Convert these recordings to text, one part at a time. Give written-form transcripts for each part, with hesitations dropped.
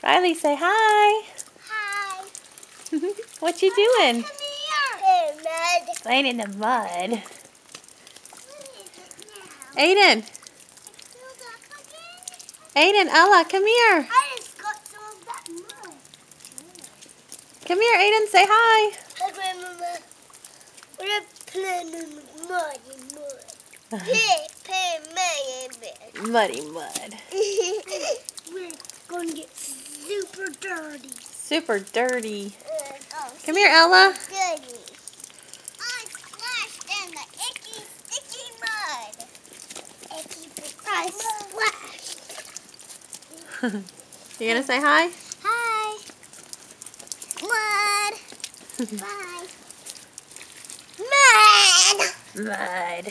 Riley, say hi. Hi. What you doing? Come here. Mud. Playing in the mud. What is it now? Aiden. Filled up again? Aiden, Ella, come here. I just got some of that mud. Come here, Aiden, say hi. Hi, Grandmama. We're playing in the muddy mud. Muddy mud. We're going to get super dirty. Super dirty. Oh, Come here, Ella. dirty. I splashed in the icky, sticky mud. I splashed. You gonna say hi? Hi. Mud. Bye. Mud. Mud.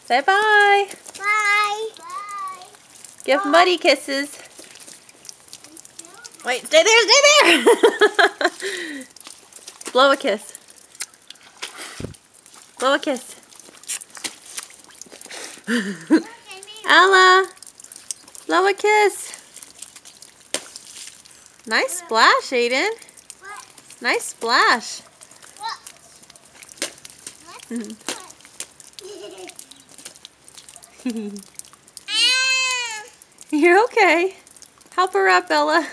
Say bye. Bye. Bye. Give muddy kisses. Wait, stay there, stay there. Blow a kiss. Blow a kiss. Ella, blow a kiss. Nice splash, Aiden. What? Nice splash. What? Mhm. You're okay. Help her up, Ella.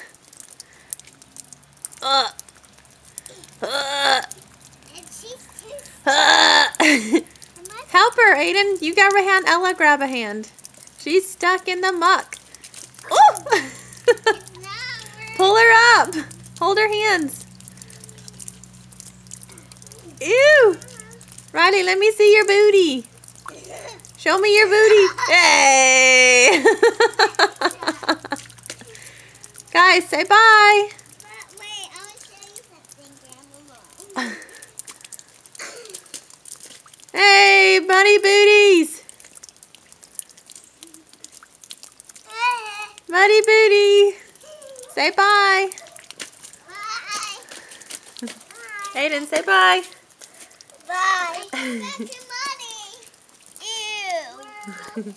Help her, Aiden. You grab a hand. Ella, grab a hand. She's stuck in the muck. Oh! Pull her up. Hold her hands. Ew. Riley, let me see your booty. Show me your booty. Hey. Guys, say bye. Wait, I want to show you something, Grandma. Hey, buddy booties. Buddy booty. Say bye. Bye. Aiden, say bye. Bye. That's your money. Ew.